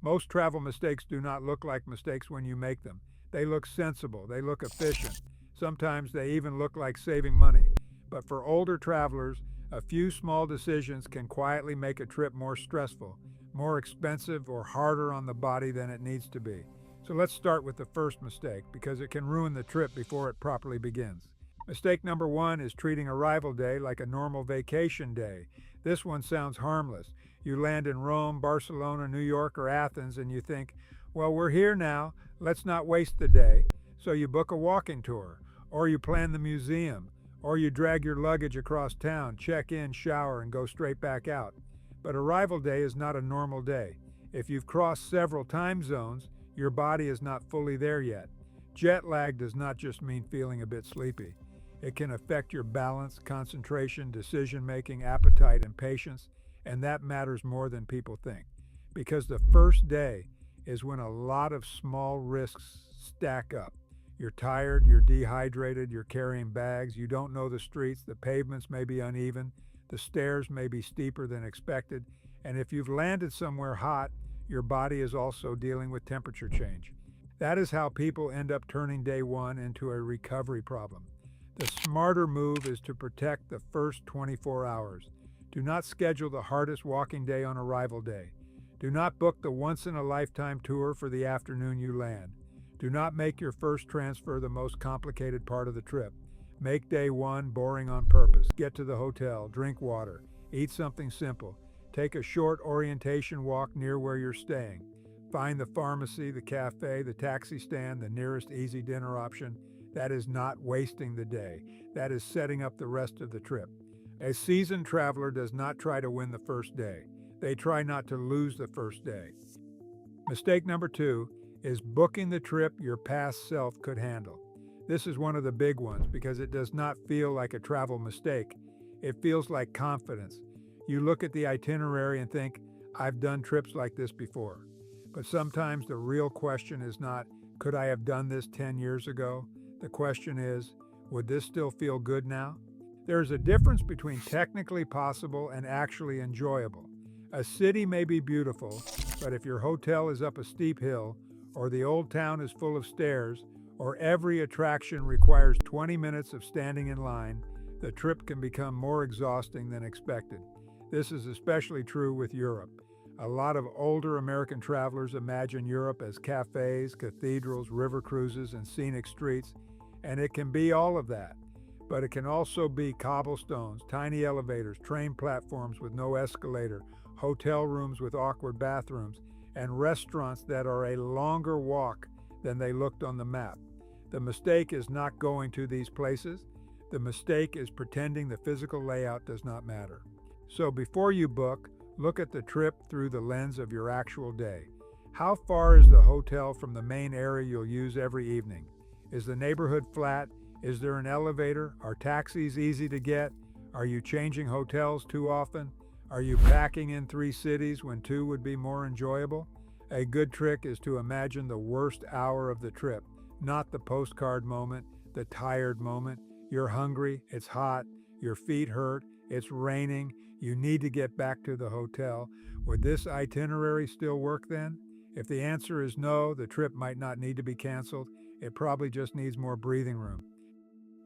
Most travel mistakes do not look like mistakes when you make them. They look sensible, they look efficient. Sometimes they even look like saving money. But for older travelers, a few small decisions can quietly make a trip more stressful, more expensive, or harder on the body than it needs to be. So let's start with the first mistake because it can ruin the trip before it properly begins. Mistake number one is treating arrival day like a normal vacation day. This one sounds harmless. You land in Rome, Barcelona, New York, or Athens, and you think, well, we're here now, let's not waste the day. So you book a walking tour, or you plan the museum, or you drag your luggage across town, check in, shower, and go straight back out. But arrival day is not a normal day. If you've crossed several time zones, your body is not fully there yet. Jet lag does not just mean feeling a bit sleepy. It can affect your balance, concentration, decision making, appetite, and patience, and that matters more than people think. Because the first day is when a lot of small risks stack up. You're tired, you're dehydrated, you're carrying bags, you don't know the streets, the pavements may be uneven, the stairs may be steeper than expected, and if you've landed somewhere hot, your body is also dealing with temperature change. That is how people end up turning day one into a recovery problem. The smarter move is to protect the first 24 hours. Do not schedule the hardest walking day on arrival day. Do not book the once-in-a-lifetime tour for the afternoon you land. Do not make your first transfer the most complicated part of the trip. Make day one boring on purpose. Get to the hotel, drink water, eat something simple. Take a short orientation walk near where you're staying. Find the pharmacy, the cafe, the taxi stand, the nearest easy dinner option. That is not wasting the day. That is setting up the rest of the trip. A seasoned traveler does not try to win the first day. They try not to lose the first day. Mistake number two is booking the trip your past self could handle. This is one of the big ones because it does not feel like a travel mistake. It feels like confidence. You look at the itinerary and think, I've done trips like this before. But sometimes the real question is not, could I have done this 10 years ago? The question is, would this still feel good now? There is a difference between technically possible and actually enjoyable. A city may be beautiful, but if your hotel is up a steep hill, or the old town is full of stairs, or every attraction requires 20 minutes of standing in line, the trip can become more exhausting than expected. This is especially true with Europe. A lot of older American travelers imagine Europe as cafes, cathedrals, river cruises, and scenic streets, and it can be all of that. But it can also be cobblestones, tiny elevators, train platforms with no escalator, hotel rooms with awkward bathrooms, and restaurants that are a longer walk than they looked on the map. The mistake is not going to these places. The mistake is pretending the physical layout does not matter. So before you book, look at the trip through the lens of your actual day. How far is the hotel from the main area you'll use every evening? Is the neighborhood flat? Is there an elevator? Are taxis easy to get? Are you changing hotels too often? Are you packing in 3 cities when 2 would be more enjoyable? A good trick is to imagine the worst hour of the trip, not the postcard moment, the tired moment. You're hungry, it's hot, your feet hurt, it's raining, you need to get back to the hotel. Would this itinerary still work then? If the answer is no, the trip might not need to be canceled. It probably just needs more breathing room.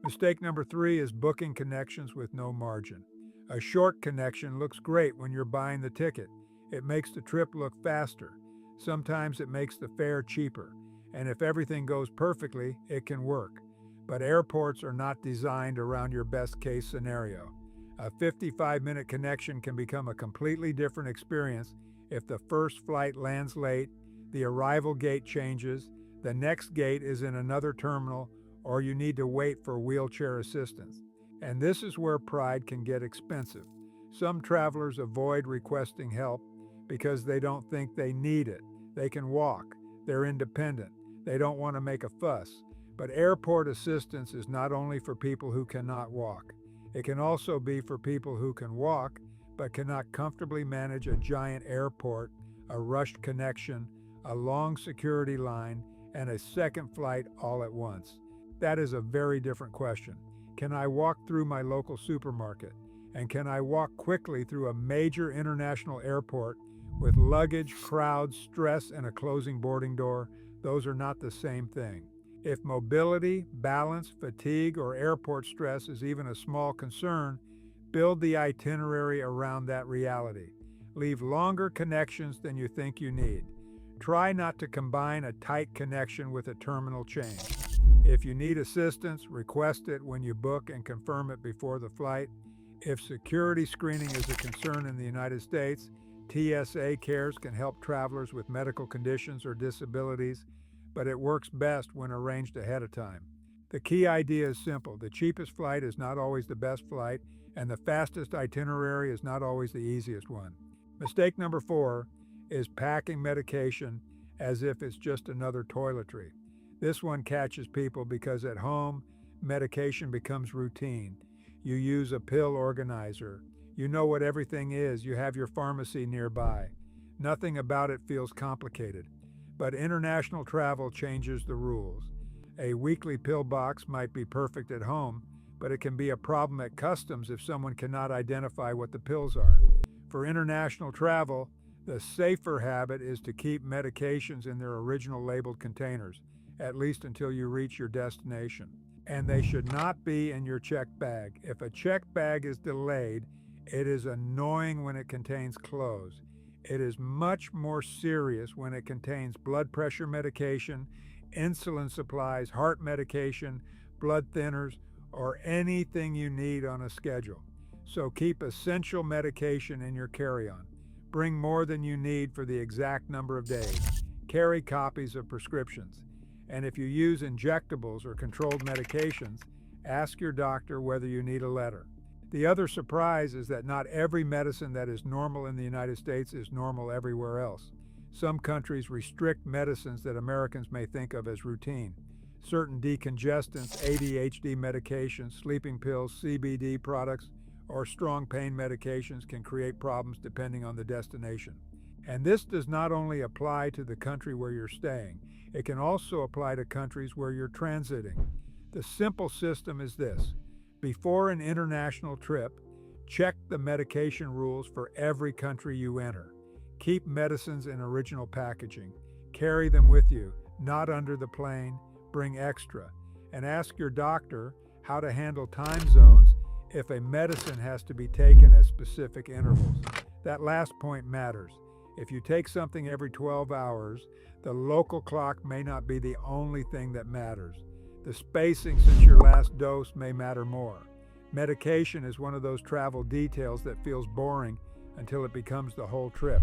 Mistake number 3 is booking connections with no margin. A short connection looks great when you're buying the ticket. It makes the trip look faster. Sometimes it makes the fare cheaper. And if everything goes perfectly, it can work. But airports are not designed around your best case scenario. A 55-minute connection can become a completely different experience if the first flight lands late, the arrival gate changes, the next gate is in another terminal, or you need to wait for wheelchair assistance. And this is where pride can get expensive. Some travelers avoid requesting help because they don't think they need it. They can walk. They're independent. They don't want to make a fuss. But airport assistance is not only for people who cannot walk. It can also be for people who can walk but cannot comfortably manage a giant airport, a rushed connection, a long security line, and a second flight all at once. That is a very different question. Can I walk through my local supermarket? And can I walk quickly through a major international airport With luggage, crowds, stress, and a closing boarding door, those are not the same thing. If mobility, balance, fatigue, or airport stress is even a small concern, build the itinerary around that reality. Leave longer connections than you think you need. Try not to combine a tight connection with a terminal change. If you need assistance, request it when you book and confirm it before the flight. If security screening is a concern in the United States, TSA cares can help travelers with medical conditions or disabilities, but it works best when arranged ahead of time. The key idea is simple. The cheapest flight is not always the best flight, and the fastest itinerary is not always the easiest one. Mistake number 4 is packing medication as if it's just another toiletry. This one catches people because at home, medication becomes routine. You use a pill organizer. You know what everything is. You have your pharmacy nearby. Nothing about it feels complicated. But international travel changes the rules. A weekly pill box might be perfect at home, but it can be a problem at customs if someone cannot identify what the pills are. For international travel, the safer habit is to keep medications in their original labeled containers, at least until you reach your destination. And they should not be in your checked bag. If a checked bag is delayed, it is annoying when it contains clothes. It is much more serious when it contains blood pressure medication, insulin supplies, heart medication, blood thinners, or anything you need on a schedule. So keep essential medication in your carry-on. Bring more than you need for the exact number of days. Carry copies of prescriptions. And if you use injectables or controlled medications, ask your doctor whether you need a letter. The other surprise is that not every medicine that is normal in the United States is normal everywhere else. Some countries restrict medicines that Americans may think of as routine. Certain decongestants, ADHD medications, sleeping pills, CBD products, or strong pain medications can create problems depending on the destination. And this does not only apply to the country where you're staying, it can also apply to countries where you're transiting. The simple system is this. Before an international trip, check the medication rules for every country you enter. Keep medicines in original packaging. Carry them with you, not under the plane. Bring extra. And ask your doctor how to handle time zones if a medicine has to be taken at specific intervals. That last point matters. If you take something every 12 hours, the local clock may not be the only thing that matters. The spacing since your last dose may matter more. Medication is one of those travel details that feels boring until it becomes the whole trip.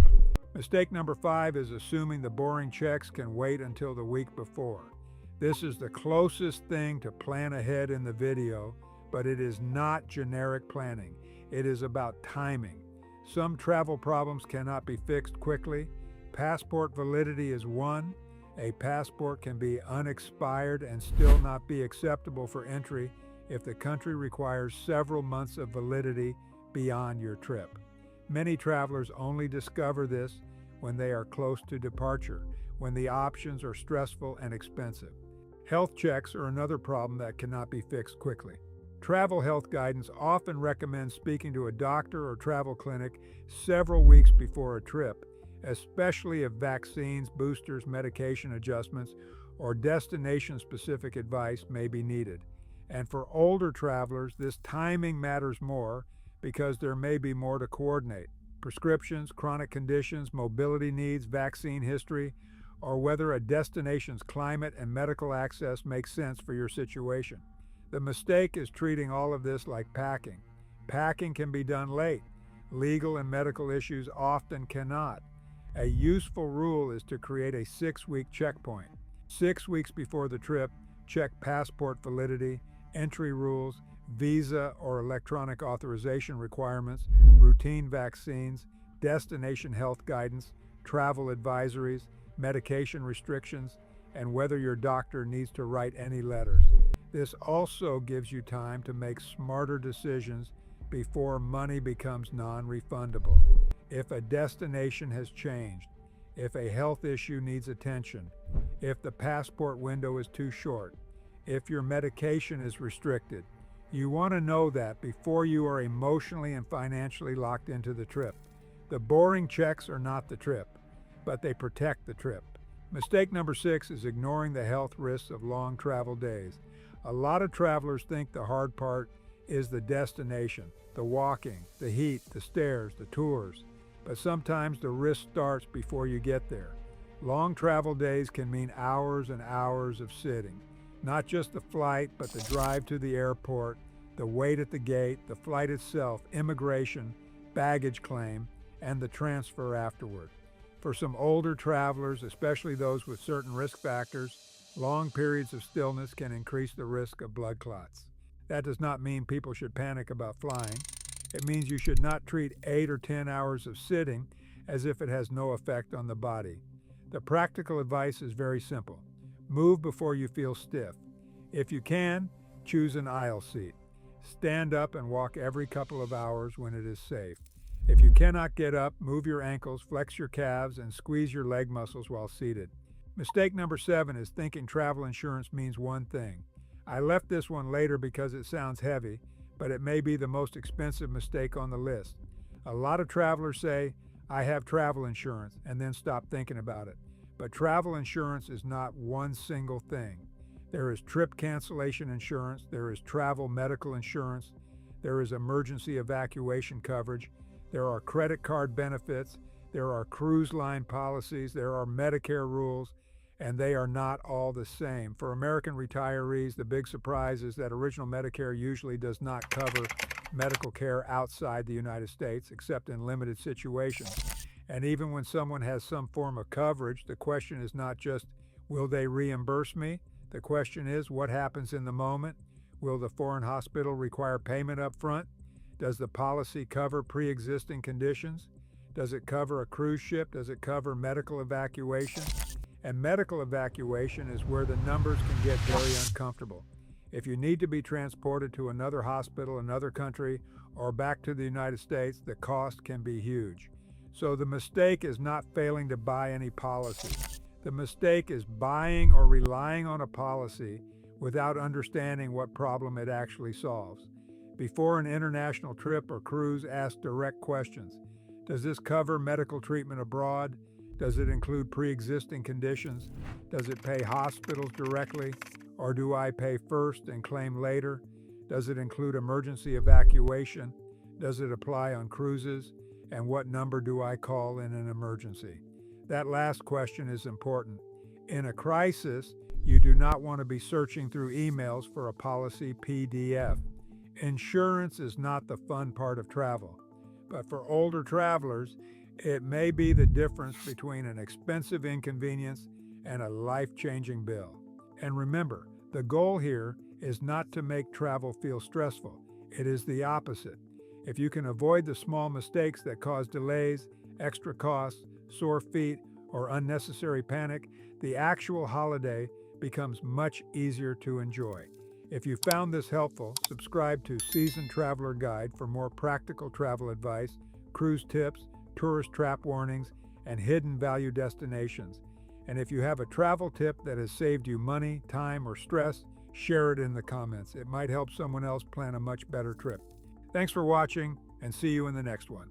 Mistake number 5 is assuming the boring checks can wait until the week before. This is the closest thing to plan ahead in the video, but it is not generic planning. It is about timing. Some travel problems cannot be fixed quickly. Passport validity is one. A passport can be unexpired and still not be acceptable for entry if the country requires several months of validity beyond your trip. Many travelers only discover this when they are close to departure, when the options are stressful and expensive. Health checks are another problem that cannot be fixed quickly. Travel health guidance often recommends speaking to a doctor or travel clinic several weeks before a trip, especially if vaccines, boosters, medication adjustments, or destination-specific advice may be needed. And for older travelers, this timing matters more because there may be more to coordinate. Prescriptions, chronic conditions, mobility needs, vaccine history, or whether a destination's climate and medical access makes sense for your situation. The mistake is treating all of this like packing. Packing can be done late. Legal and medical issues often cannot. A useful rule is to create a 6-week checkpoint. 6 weeks before the trip, check passport validity, entry rules, visa or electronic authorization requirements, routine vaccines, destination health guidance, travel advisories, medication restrictions, and whether your doctor needs to write any letters. This also gives you time to make smarter decisions before money becomes non-refundable. If a destination has changed, if a health issue needs attention, if the passport window is too short, if your medication is restricted, you want to know that before you are emotionally and financially locked into the trip. The boring checks are not the trip, but they protect the trip. Mistake number 6 is ignoring the health risks of long travel days. A lot of travelers think the hard part is the destination, the walking, the heat, the stairs, the tours. But sometimes the risk starts before you get there. Long travel days can mean hours and hours of sitting. Not just the flight, but the drive to the airport, the wait at the gate, the flight itself, immigration, baggage claim, and the transfer afterward. For some older travelers, especially those with certain risk factors, long periods of stillness can increase the risk of blood clots. That does not mean people should panic about flying. It means you should not treat 8 or 10 hours of sitting as if it has no effect on the body. The practical advice is very simple. Move before you feel stiff. If you can, choose an aisle seat. Stand up and walk every couple of hours when it is safe. If you cannot get up, move your ankles, flex your calves, and squeeze your leg muscles while seated. Mistake number 7 is thinking travel insurance means one thing. I left this one later because it sounds heavy, but it may be the most expensive mistake on the list. A lot of travelers say, "I have travel insurance," and then stop thinking about it. But travel insurance is not one single thing. There is trip cancellation insurance, there is travel medical insurance, there is emergency evacuation coverage, there are credit card benefits, there are cruise line policies, there are Medicare rules, and they are not all the same. For American retirees, the big surprise is that original Medicare usually does not cover medical care outside the United States, except in limited situations. And even when someone has some form of coverage, the question is not just, will they reimburse me? The question is, what happens in the moment? Will the foreign hospital require payment up front? Does the policy cover pre-existing conditions? Does it cover a cruise ship? Does it cover medical evacuation? And medical evacuation is where the numbers can get very uncomfortable. If you need to be transported to another hospital, another country, or back to the United States, the cost can be huge. So the mistake is not failing to buy any policy. The mistake is buying or relying on a policy without understanding what problem it actually solves. Before an international trip or cruise, ask direct questions. Does this cover medical treatment abroad? Does it include pre-existing conditions? Does it pay hospitals directly? Or do I pay first and claim later? Does it include emergency evacuation? Does it apply on cruises? And what number do I call in an emergency? That last question is important. In a crisis, you do not want to be searching through emails for a policy PDF. Insurance is not the fun part of travel, but for older travelers, it may be the difference between an expensive inconvenience and a life-changing bill. And remember, the goal here is not to make travel feel stressful. It is the opposite. If you can avoid the small mistakes that cause delays, extra costs, sore feet, or unnecessary panic, the actual holiday becomes much easier to enjoy. If you found this helpful, subscribe to Seasoned Traveler Guide for more practical travel advice, cruise tips, tourist trap warnings, and hidden value destinations. And if you have a travel tip that has saved you money, time, or stress, share it in the comments. It might help someone else plan a much better trip. Thanks for watching, and see you in the next one.